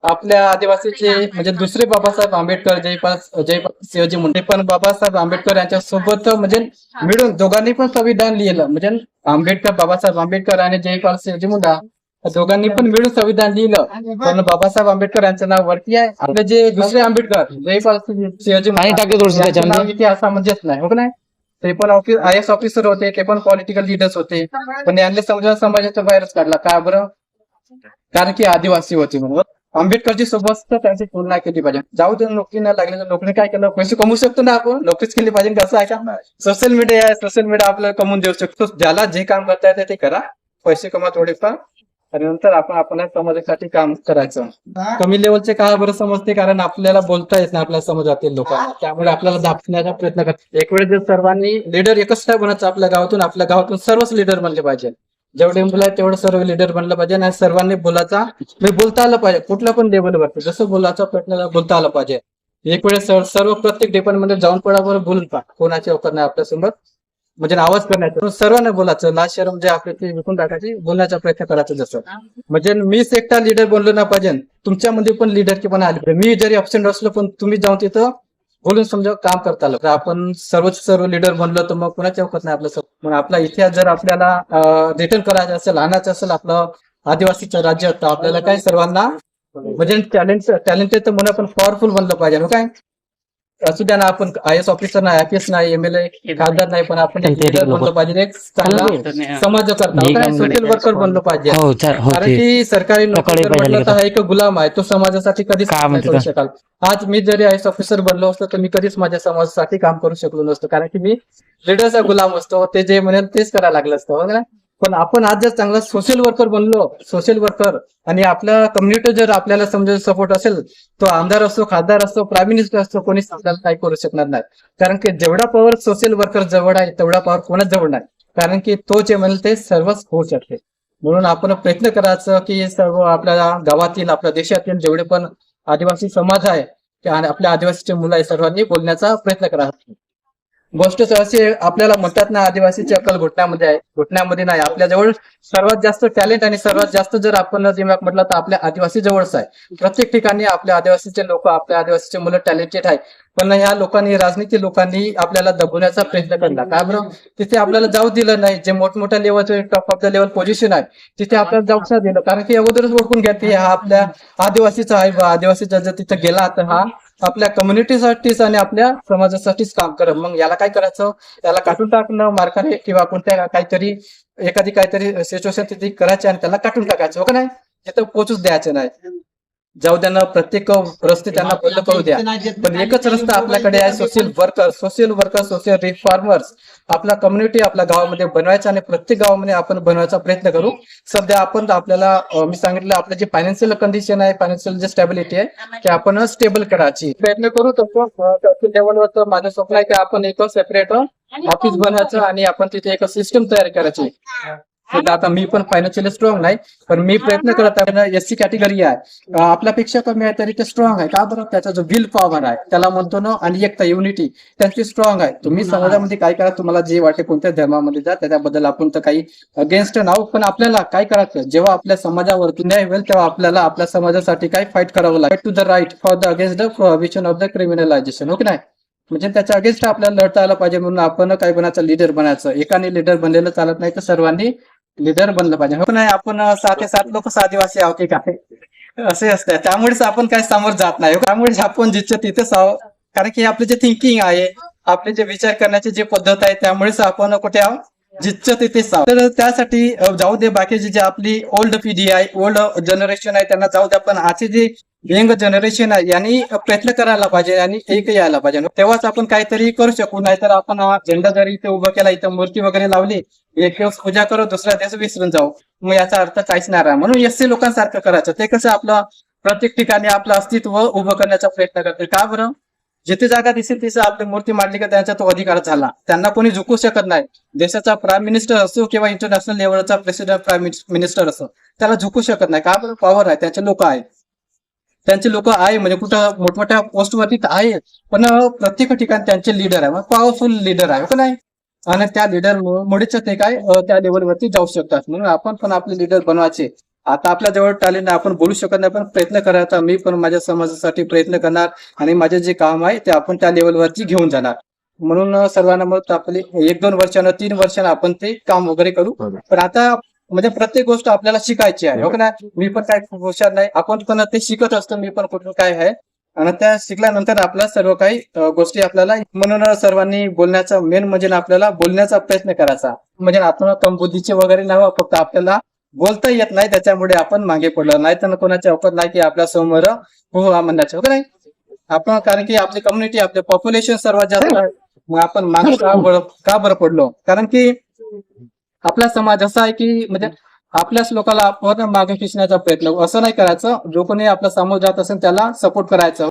आपल्या आदिवासीचे म्हणजे दुसरे बाबासाहेब आंबेडकर जयपाल सिंहजी मुंडे पण बाबासाहेब आंबेडकर यांच्या सोबत म्हणजे मिळून दोघांनी पण संविधान लिहिलं. म्हणजे बाबासाहेब आंबेडकर आणि जयपाल सिंहजी मुंडा दोघांनी पण मिळून संविधान लिहिलं. पण बाबासाहेब आंबेडकर यांचं नाव वरती आहे. आपले जे दुसरे आंबेडकर जयपाल सिंहजी मुंडे नाव इतिहासामध्येच नाही, हो का नाही? ते पण IAS ऑफिसर होते, ते पण पॉलिटिकल लिडर्स होते, पण यांनी समाजाच्या बाहेरच काढला. का बरं? कारण की आदिवासी होते म्हणून. आंबेडकरची सोबत तर त्यांची तुलना केली पाहिजे. जाऊ दे, नोकरी नाही लागली तर नोकरी काय केलं, पैसे कमवू शकतो ना आपण, नोकरीच केली पाहिजे. कसं आहे का, सोशल मीडिया आहे, सोशल मीडिया आपल्याला कमवून देऊ शकतो. ज्याला जे काम करता येते ते करा, पैसे कमा थोडेफार, आणि नंतर आपण आपल्या समाजासाठी काम करायचं. कमी लेवलचे का बरं समजते, कारण आपल्याला बोलता येत नाही आपल्या समाजातील लोकांना, त्यामुळे आपल्याला दाखवण्याचा प्रयत्न करतात. एक वेळ जर सर्वांनी लीडर एकच नाही बनायचं, आपल्या गावातून सर्वच लीडर बनले पाहिजे. जेवढे मुलं आहेत तेवढं सर्व लीडर बनलं पाहिजे, आणि सर्वांनी बोलता आलं पाहिजे. कुठल्या पण लेवलवरती जसं बोलायचा प्रयत्न बोलता आलं पाहिजे. एक वेळेस सर्व प्रत्येक डिपार्टमेंट जाऊन पडावर बोलून पहा, कोणाची अवकाश नाही आपल्यासोबत, म्हणजे आवाज करण्याचं, सर्वांना बोलायचं, लाज शरम जे आपले ते विकून टाकायची, बोलण्याचा प्रयत्न करायचा. जसं म्हणजे मीच एकटा लीडर बनलो ना पाहिजे, तुमच्यामध्ये पण लीडर पण आले पाहिजे. मी जरी अब्सेंट असलो पण तुम्ही जाऊन तिथं बोलून समजा काम करता आलं. आपण सर्व लीडर बनलो तर मग कोणाच्या अवकाश नाही आपलं. मग आपला इतिहास जर आपल्याला रिटर्न करायचा असेल, आणायचं असेल आपलं आदिवासीचं राज्य, तर आपल्याला काय सर्वांना म्हणजे टॅलेंटेड तर म्हणून आपण पॉवरफुल बनलं पाहिजे. काय असू द्या ना, आपण IAS ऑफिसर नाही, IPS नाही, MLA खासदार नाही, पण आपण एक लीडर बनलो पाहिजे, एक चांगला समाजकर्ता, सोशल वर्कर बनलो पाहिजे. कारण की सरकारी नोकरी म्हटलं तर हा एक गुलाम आहे, तो समाजासाठी कधीच नाही करू शकाल. आज मी जरी IAS ऑफिसर बनलो असतो तर मी कधीच माझ्या समाजासाठी काम करू शकलो नसतो, कारण की मी लीडरचा गुलाम असतो, ते जे म्हणेल तेच करायला लागलं असतं. पण आपण आज जर चांगला सोशल वर्कर बनलो, सोशल वर्कर, आणि आपल्या कम्युनिटी जर आपल्याला समजा सपोर्ट असेल, तो आमदार असतो, खासदार असतो, प्राईम मिनिस्टर असतो, कोणीच आपल्याला काही करू शकणार नाही. कारण की जेवढा पॉवर सोशल वर्कर जवळ आहे तेवढा पॉवर कोणाच जवळ नाही, कारण की तो जे म्हणेल ते सर्वच होऊ शकते. म्हणून आपण प्रयत्न करायचं की सर्व आपल्या गावातील, आपल्या देशातील जेवढे पण आदिवासी समाज आहे आणि आपल्या आदिवासीचे मुलं आहे, सर्वांनी बोलण्याचा प्रयत्न करायचा. गोष्ट अशी आपल्याला म्हणतात ना, आदिवासीची अक्कल घुटण्यामध्ये आहे, घुटण्यामध्ये नाही. आपल्याजवळ सर्वात जास्त टॅलेंट आणि सर्वात जास्त जर आपण दिमाग म्हटलं तर आपल्या आदिवासी जवळच आहे. प्रत्येक ठिकाणी आपल्या आदिवासीचे लोक, आपल्या आदिवासीचे मुलं टॅलेंटेड आहे, पण ह्या लोकांनी, राजनीती लोकांनी आपल्याला दबवण्याचा प्रयत्न केला. का बरं? तिथे आपल्याला जाऊ दिलं नाही. जे मोठमोठ्या लेवलचे top of the level position आहे तिथे आपल्याला जाऊच नाही दिलं, कारण की अगोदरच ओळखून घ्या की हा आपल्या आदिवासीचा आहे, आदिवासीचा जर तिथे गेला तर हा आपल्या कम्युनिटीसाठीच आणि आपल्या समाजासाठीच काम करत. मग याला काय करायचं, याला काढून टाकणं मार्गाने, किंवा कोणत्या काहीतरी सिच्युएशन तिथे करायची आणि त्याला काढून टाकायचं, हो का नाही? तिथं पोचूच द्यायचं नाही. जाऊ द्या, प्रत्येक रस्ते त्यांना बंद करू द्या, पण एकच रस्ता आपल्याकडे आहे, सोशल वर्कर, सोशल रिफॉर्मर्स. आपला कम्युनिटी आपल्या गावामध्ये बनवायचा, आणि प्रत्येक गावामध्ये आपण बनवायचा प्रयत्न करू. सध्या आपण आपल्याला मी सांगितलं, आपलं जे फायनान्शियल कंडिशन आहे, फायनान्शियल जे स्टॅबिलिटी आहे ते आपण स्टेबल करायची प्रयत्न करू. तसं लेवलवर माझं स्वप्न आहे की आपण एक सेपरेट ऑफिस बनवायचं आणि आपण तिथे एक सिस्टम तयार करायची. आता मी पण फायनान्शियली स्ट्रॉंग नाही, पण मी प्रयत्न करत आहे. SC कॅटेगरी आहे, आपल्यापेक्षा कमी आहे तरी ते स्ट्रॉंग आहे. का बरं? त्याचा जो विल पॉवर आहे त्याला म्हणतो ना, आणि एकता, युनिटी त्यांची स्ट्रॉंग आहे. तुम्ही समाजामध्ये काय करा, तुम्हाला जे वाटे, कोणत्या धर्मामध्ये जा, त्याच्याबद्दल आपण तर काही अगेन्स्ट नाव, पण आपल्याला काय करायचं, जेव्हा आपल्या समाजावरती न्याय होईल तेव्हा आपल्याला आपल्या समाजासाठी काय फाईट करावं लागेल. To the right for the against the prohibition of the criminalisation, okay नाही? म्हणजे त्याच्या अगेन्स्ट आपल्याला लढता आलं पाहिजे. म्हणून आपण काय बनायचं, लीडर बनायचं. एकाने लीडर बनलेलं चालत नाही, तर सर्वांनी लीडर बनलं पाहिजे, हो नाही? आपण 7 लोक आदिवासी आहोत की काय, असे असते. त्यामुळेच आपण काय समोर जात नाही, त्यामुळेच आपण जिथं तिथेच आहोत. कारण की आपले जे थिंकिंग आहे, आपले जे विचार करण्याची जी पद्धत आहे, त्यामुळेच आपण कुठे आहोत, जिथं तिथेच आहोत. तर त्यासाठी जाऊ दे, बाकीची जी आपली ओल्ड पिढी आहे, ओल्ड जनरेशन आहे, त्यांना जाऊ दे. पण आजची जी यंग जनरेशन आहे यांनी प्रयत्न करायला पाहिजे आणि एक यायला पाहिजे, तेव्हाच आपण काहीतरी करू शकू. नाहीतर आपण झेंडा जरी इथे उभं केला, इथं मूर्ती वगैरे लावली, एक दिवस पूजा करू, दुसऱ्या दिवस विसरून जाऊ, मग याचा अर्थ काहीच नाही राहा. म्हणून SC लोकांसारखं करायचं. ते कसं आपलं प्रत्येक ठिकाणी आपलं अस्तित्व उभं करण्याचा प्रयत्न करते. का बरं? जिथे जागा दिसेल तिथे आपली मूर्ती मांडली का त्यांचा तो अधिकार झाला, त्यांना कोणी झुकू शकत नाही. देशाचा प्राईम मिनिस्टर असो किंवा इंटरनॅशनल लेवलचा प्रेसिडेंट, प्राईम मिनिस्टर असो, त्याला झुकू शकत नाही. का बरं? पॉवर आहे, त्यांचे लोक आहेत. त्यांचे लोक आहे, म्हणजे कुठं मोठमोठ्या पोस्टवरती आहे, पण प्रत्येक ठिकाणी त्यांचे लीडर आहे, पॉवरफुल लीडर आहे, का नाही? आणि त्या लीडर मुळेच ते काय त्या लेवलवरती जाऊ शकतात. म्हणून आपण पण आपले लीडर बनवायचे. आता आपल्या जवळ टॅलेंट आहे, आपण बोलू शकत नाही, पण प्रयत्न करायचा. मी पण माझ्या समाजासाठी प्रयत्न करणार आणि माझे जे काम आहे ते आपण त्या लेवलवरती घेऊन जाणार. म्हणून सर्वांना मग आपले 1-2 वर्षानं 3 वर्षानं आपण ते काम वगैरे करू. पण आता म्हणजे प्रत्येक गोष्ट आपल्याला शिकायची आहे, हो का नाही? मी पण काय खूप हुशार नाही, आपण पण ते शिकत असतो. मी पण कुठून काय आहे आणि त्या शिकल्यानंतर आपल्या सर्व काही गोष्टी आपल्याला. म्हणून सर्वांनी बोलण्याचा मेन म्हणजे ना आपल्याला बोलण्याचा प्रयत्न करायचा. म्हणजे आपण कम बुद्धीचे वगैरे नाही, फक्त आपल्याला बोलता येत नाही, त्याच्यामुळे आपण मागे पडलो. नाही तर कोणाची अवकात नाही की आपल्या समोर हो हा म्हणण्याचं, हो का नाही? आपण कारण की आपली कम्युनिटी, आपले पॉप्युलेशन सर्वात जास्त आहे. मग आपण मागे का बरं पडलो? कारण की आपला समाज असा आहे की म्हणजे आपल्याच लोकांना आपण मागे खेचण्याचा प्रयत्न असं नाही करायचं. जो कोणी आपला समोर जात असेल त्याला सपोर्ट करायचं.